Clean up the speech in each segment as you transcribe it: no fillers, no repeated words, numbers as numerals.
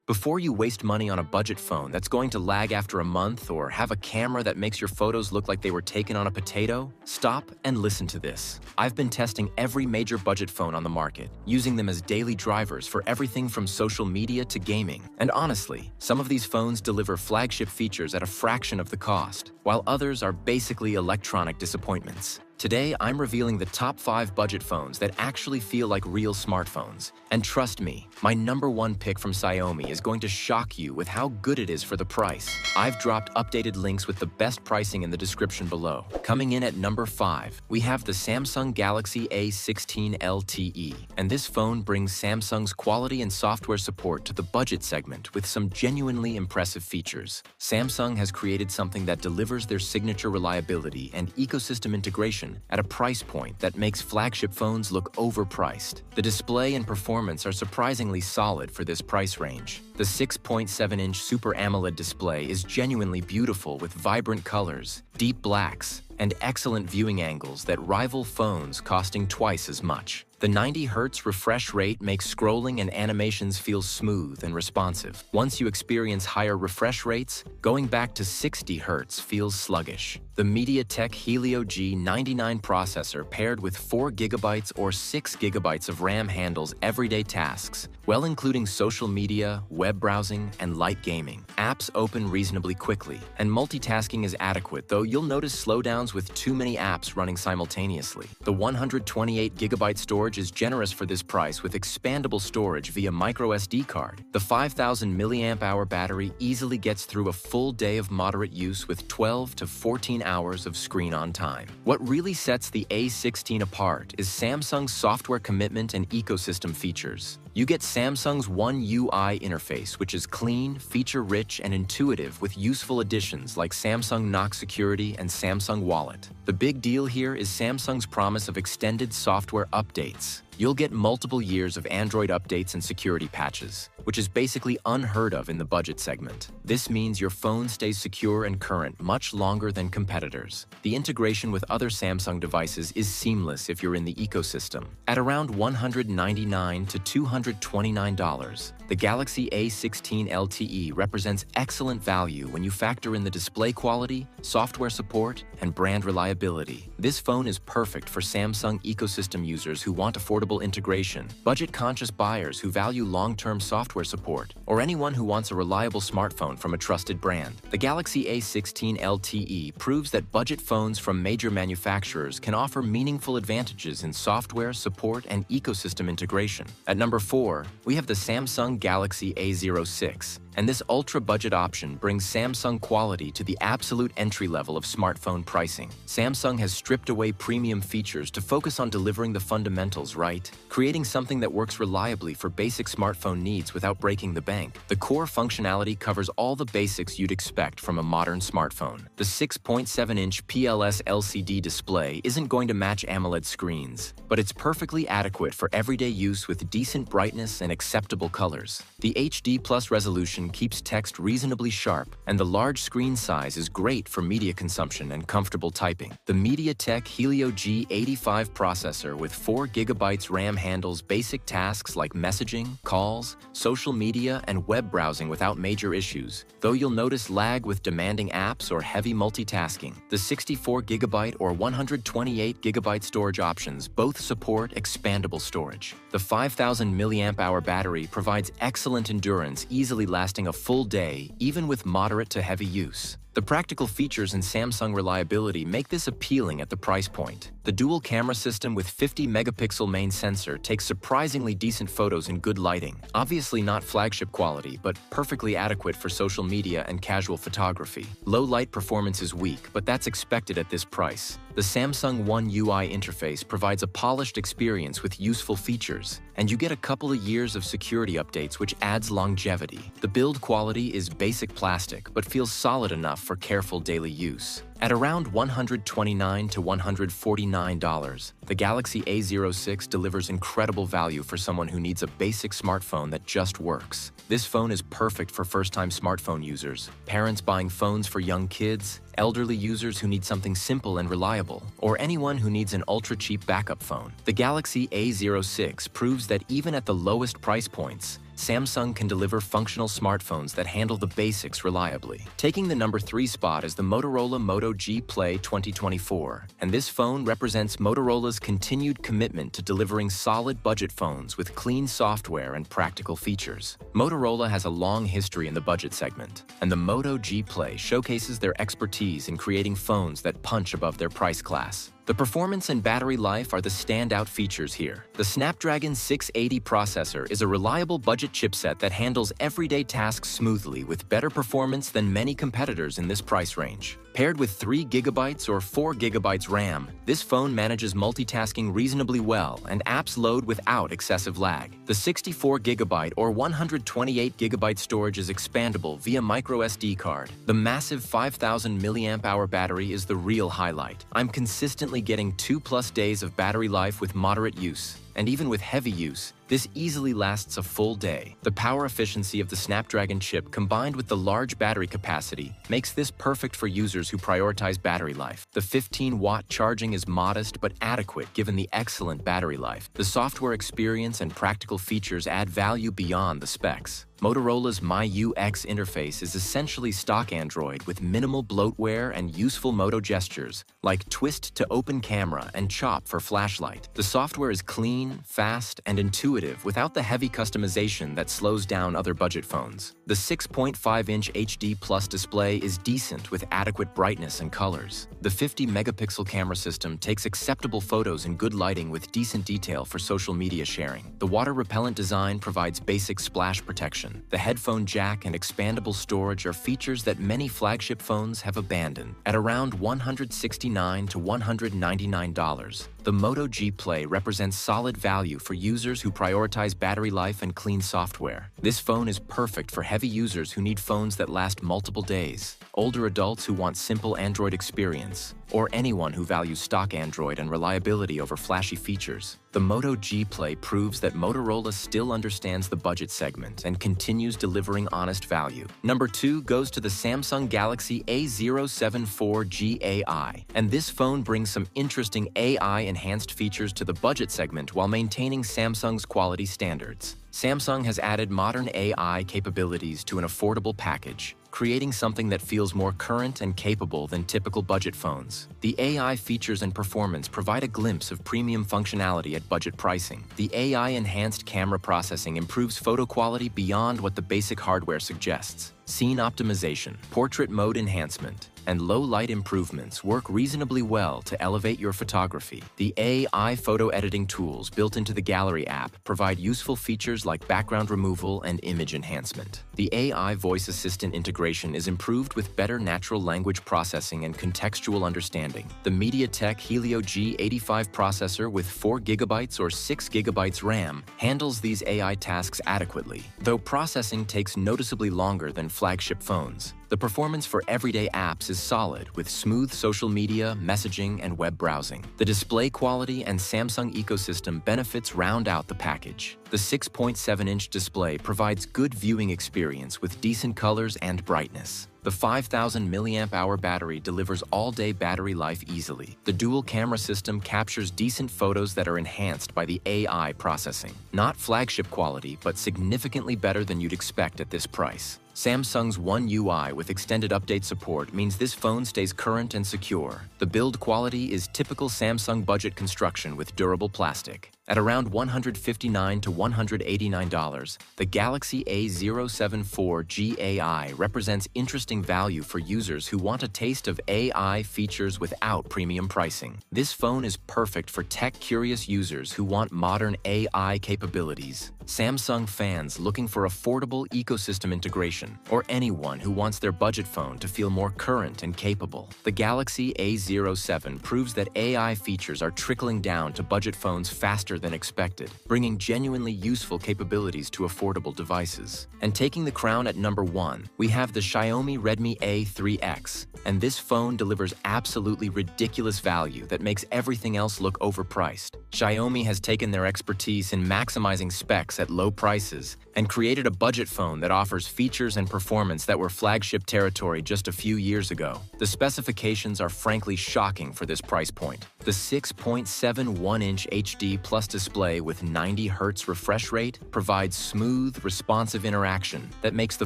Before you waste money on a budget phone that's going to lag after a month or have a camera that makes your photos look like they were taken on a potato, stop and listen to this. I've been testing every major budget phone on the market, using them as daily drivers for everything from social media to gaming. And honestly, some of these phones deliver flagship features at a fraction of the cost, while others are basically electronic disappointments. Today, I'm revealing the top 5 budget phones that actually feel like real smartphones. And trust me, my #1 pick from Xiaomi is going to shock you with how good it is for the price. I've dropped updated links with the best pricing in the description below. Coming in at number 5, we have the Samsung Galaxy A16 LTE. And this phone brings Samsung's quality and software support to the budget segment with some genuinely impressive features. Samsung has created something that delivers their signature reliability and ecosystem integration at a price point that makes flagship phones look overpriced. The display and performance are surprisingly solid for this price range. The 6.7-inch Super AMOLED display is genuinely beautiful with vibrant colors, deep blacks, and excellent viewing angles that rival phones costing twice as much. The 90 Hz refresh rate makes scrolling and animations feel smooth and responsive. Once you experience higher refresh rates, going back to 60 Hz feels sluggish. The MediaTek Helio G99 processor paired with 4 GB or 6 GB of RAM handles everyday tasks, well including social media, web browsing, and light gaming. Apps open reasonably quickly, and multitasking is adequate, though you'll notice slowdowns with too many apps running simultaneously. The 128 GB storage is generous for this price with expandable storage via microSD card. The 5000 mAh battery easily gets through a full day of moderate use with 12 to 14 hours of screen-on time. What really sets the A16 apart is Samsung's software commitment and ecosystem features. You get Samsung's One UI interface, which is clean, feature-rich, and intuitive with useful additions like Samsung Knox Security and Samsung Wallet. The big deal here is Samsung's promise of extended software updates. You'll get multiple years of Android updates and security patches, which is basically unheard of in the budget segment. This means your phone stays secure and current much longer than competitors. The integration with other Samsung devices is seamless if you're in the ecosystem. At around $199 to $229, the Galaxy A16 LTE represents excellent value when you factor in the display quality, software support, and brand reliability. This phone is perfect for Samsung ecosystem users who want affordable integration, budget-conscious buyers who value long-term software support, or anyone who wants a reliable smartphone from a trusted brand. The Galaxy A16 LTE proves that budget phones from major manufacturers can offer meaningful advantages in software, support, and ecosystem integration. At number 4, we have the Samsung Galaxy A06. And this ultra-budget option brings Samsung quality to the absolute entry level of smartphone pricing. Samsung has stripped away premium features to focus on delivering the fundamentals right, creating something that works reliably for basic smartphone needs without breaking the bank. The core functionality covers all the basics you'd expect from a modern smartphone. The 6.7-inch PLS LCD display isn't going to match AMOLED screens, but it's perfectly adequate for everyday use with decent brightness and acceptable colors. The HD+ resolution keeps text reasonably sharp, and the large screen size is great for media consumption and comfortable typing. The MediaTek Helio G85 processor with 4 GB RAM handles basic tasks like messaging, calls, social media, and web browsing without major issues, though you'll notice lag with demanding apps or heavy multitasking. The 64 GB or 128 GB storage options both support expandable storage. The 5000 mAh battery provides excellent endurance, easily lasting a full day, even with moderate to heavy use. The practical features and Samsung reliability make this appealing at the price point. The dual camera system with 50-megapixel main sensor takes surprisingly decent photos in good lighting. Obviously not flagship quality, but perfectly adequate for social media and casual photography. Low light performance is weak, but that's expected at this price. The Samsung One UI interface provides a polished experience with useful features, and you get a couple of years of security updates, which adds longevity. The build quality is basic plastic, but feels solid enough for careful daily use. At around $129 to $149, the Galaxy A06 delivers incredible value for someone who needs a basic smartphone that just works. This phone is perfect for first-time smartphone users, parents buying phones for young kids, elderly users who need something simple and reliable, or anyone who needs an ultra-cheap backup phone. The Galaxy A06 proves that even at the lowest price points, Samsung can deliver functional smartphones that handle the basics reliably. Taking the number 3 spot is the Motorola Moto G Play 2024, and this phone represents Motorola's continued commitment to delivering solid budget phones with clean software and practical features. Motorola has a long history in the budget segment, and the Moto G Play showcases their expertise in creating phones that punch above their price class. The performance and battery life are the standout features here. The Snapdragon 680 processor is a reliable budget chipset that handles everyday tasks smoothly with better performance than many competitors in this price range. Paired with 3 GB or 4 GB RAM, this phone manages multitasking reasonably well and apps load without excessive lag. The 64 GB or 128 GB storage is expandable via microSD card. The massive 5000 mAh battery is the real highlight. I'm consistently getting 2+ days of battery life with moderate use. And even with heavy use, this easily lasts a full day. The power efficiency of the Snapdragon chip combined with the large battery capacity makes this perfect for users who prioritize battery life. The 15-watt charging is modest but adequate given the excellent battery life. The software experience and practical features add value beyond the specs. Motorola's MyUX interface is essentially stock Android with minimal bloatware and useful Moto gestures, like twist to open camera and chop for flashlight. The software is clean, fast, and intuitive without the heavy customization that slows down other budget phones. The 6.5-inch HD Plus display is decent with adequate brightness and colors. The 50-megapixel camera system takes acceptable photos in good lighting with decent detail for social media sharing. The water-repellent design provides basic splash protection. The headphone jack and expandable storage are features that many flagship phones have abandoned. At around $169 to $199, the Moto G Play represents solid value for users who prioritize battery life and clean software. This phone is perfect for heavy users who need phones that last multiple days, older adults who want simple Android experience, or anyone who values stock Android and reliability over flashy features. The Moto G Play proves that Motorola still understands the budget segment and continues delivering honest value. Number 2 goes to the Samsung Galaxy A07 4G AI, and this phone brings some interesting AI-enhanced features to the budget segment while maintaining Samsung's quality standards. Samsung has added modern AI capabilities to an affordable package, creating something that feels more current and capable than typical budget phones. The AI features and performance provide a glimpse of premium functionality at budget pricing. The AI-enhanced camera processing improves photo quality beyond what the basic hardware suggests. Scene optimization, portrait mode enhancement, and low-light improvements work reasonably well to elevate your photography. The AI photo editing tools built into the Gallery app provide useful features like background removal and image enhancement. The AI voice assistant integration is improved with better natural language processing and contextual understanding. The MediaTek Helio G85 processor with 4 GB or 6 GB RAM handles these AI tasks adequately, though processing takes noticeably longer than flagship phones. The performance for everyday apps is solid, with smooth social media, messaging, and web browsing. The display quality and Samsung ecosystem benefits round out the package. The 6.7-inch display provides good viewing experience with decent colors and brightness. The 5000 mAh battery delivers all-day battery life easily. The dual camera system captures decent photos that are enhanced by the AI processing. Not flagship quality, but significantly better than you'd expect at this price. Samsung's One UI with extended update support means this phone stays current and secure. The build quality is typical Samsung budget construction with durable plastic. At around $159 to $189, the Galaxy A07 4G AI represents interesting value for users who want a taste of AI features without premium pricing. This phone is perfect for tech-curious users who want modern AI capabilities, Samsung fans looking for affordable ecosystem integration, or anyone who wants their budget phone to feel more current and capable. The Galaxy A07 proves that AI features are trickling down to budget phones faster than expected, bringing genuinely useful capabilities to affordable devices. And taking the crown at number 1, we have the Xiaomi Redmi A3x, and this phone delivers absolutely ridiculous value that makes everything else look overpriced. Xiaomi has taken their expertise in maximizing specs at low prices and created a budget phone that offers features and performance that were flagship territory just a few years ago. The specifications are frankly shocking for this price point. The 6.71-inch HD Plus display with 90 Hz refresh rate provides smooth, responsive interaction that makes the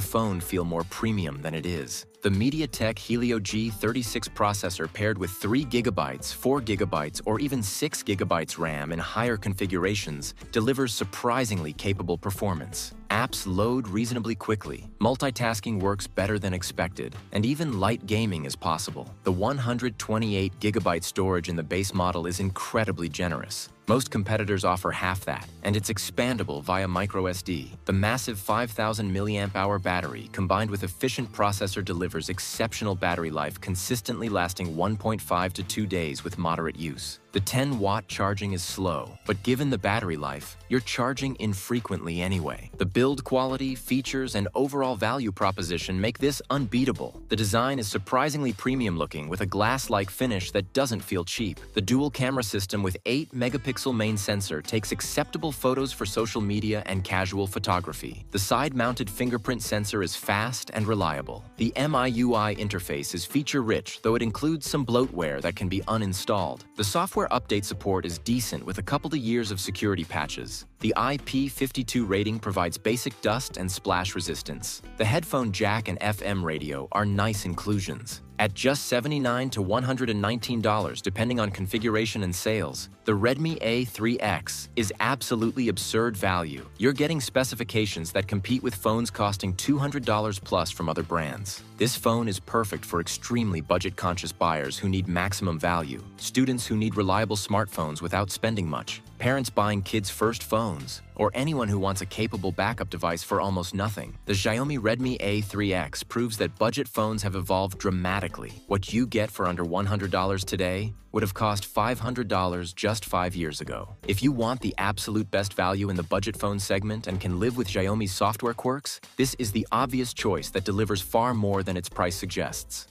phone feel more premium than it is. The MediaTek Helio G36 processor paired with 3 GB, 4 GB, or even 6 GB RAM in higher configurations delivers surprisingly capable performance. Apps load reasonably quickly, multitasking works better than expected, and even light gaming is possible. The 128 GB storage in the base model is incredibly generous. Most competitors offer half that, and it's expandable via microSD. The massive 5,000 mAh battery combined with efficient processor delivers exceptional battery life, consistently lasting 1.5 to 2 days with moderate use. The 10-watt charging is slow, but given the battery life, you're charging infrequently anyway. The build quality, features, and overall value proposition make this unbeatable. The design is surprisingly premium-looking with a glass-like finish that doesn't feel cheap. The dual-camera system with 8-megapixel main sensor takes acceptable photos for social media and casual photography. The side-mounted fingerprint sensor is fast and reliable. The MIUI interface is feature-rich, though it includes some bloatware that can be uninstalled. The software update support is decent with a couple of years of security patches. The IP52 rating provides basic dust and splash resistance. The headphone jack and FM radio are nice inclusions. At just $79 to $119 depending on configuration and sales, the Redmi A3x is absolutely absurd value. You're getting specifications that compete with phones costing $200 plus from other brands. This phone is perfect for extremely budget-conscious buyers who need maximum value, students who need reliable smartphones without spending much, parents buying kids' first phones, or anyone who wants a capable backup device for almost nothing. The Xiaomi Redmi A3x proves that budget phones have evolved dramatically. What you get for under $100 today would have cost $500 just 5 years ago. If you want the absolute best value in the budget phone segment and can live with Xiaomi's software quirks, this is the obvious choice that delivers far more than its price suggests.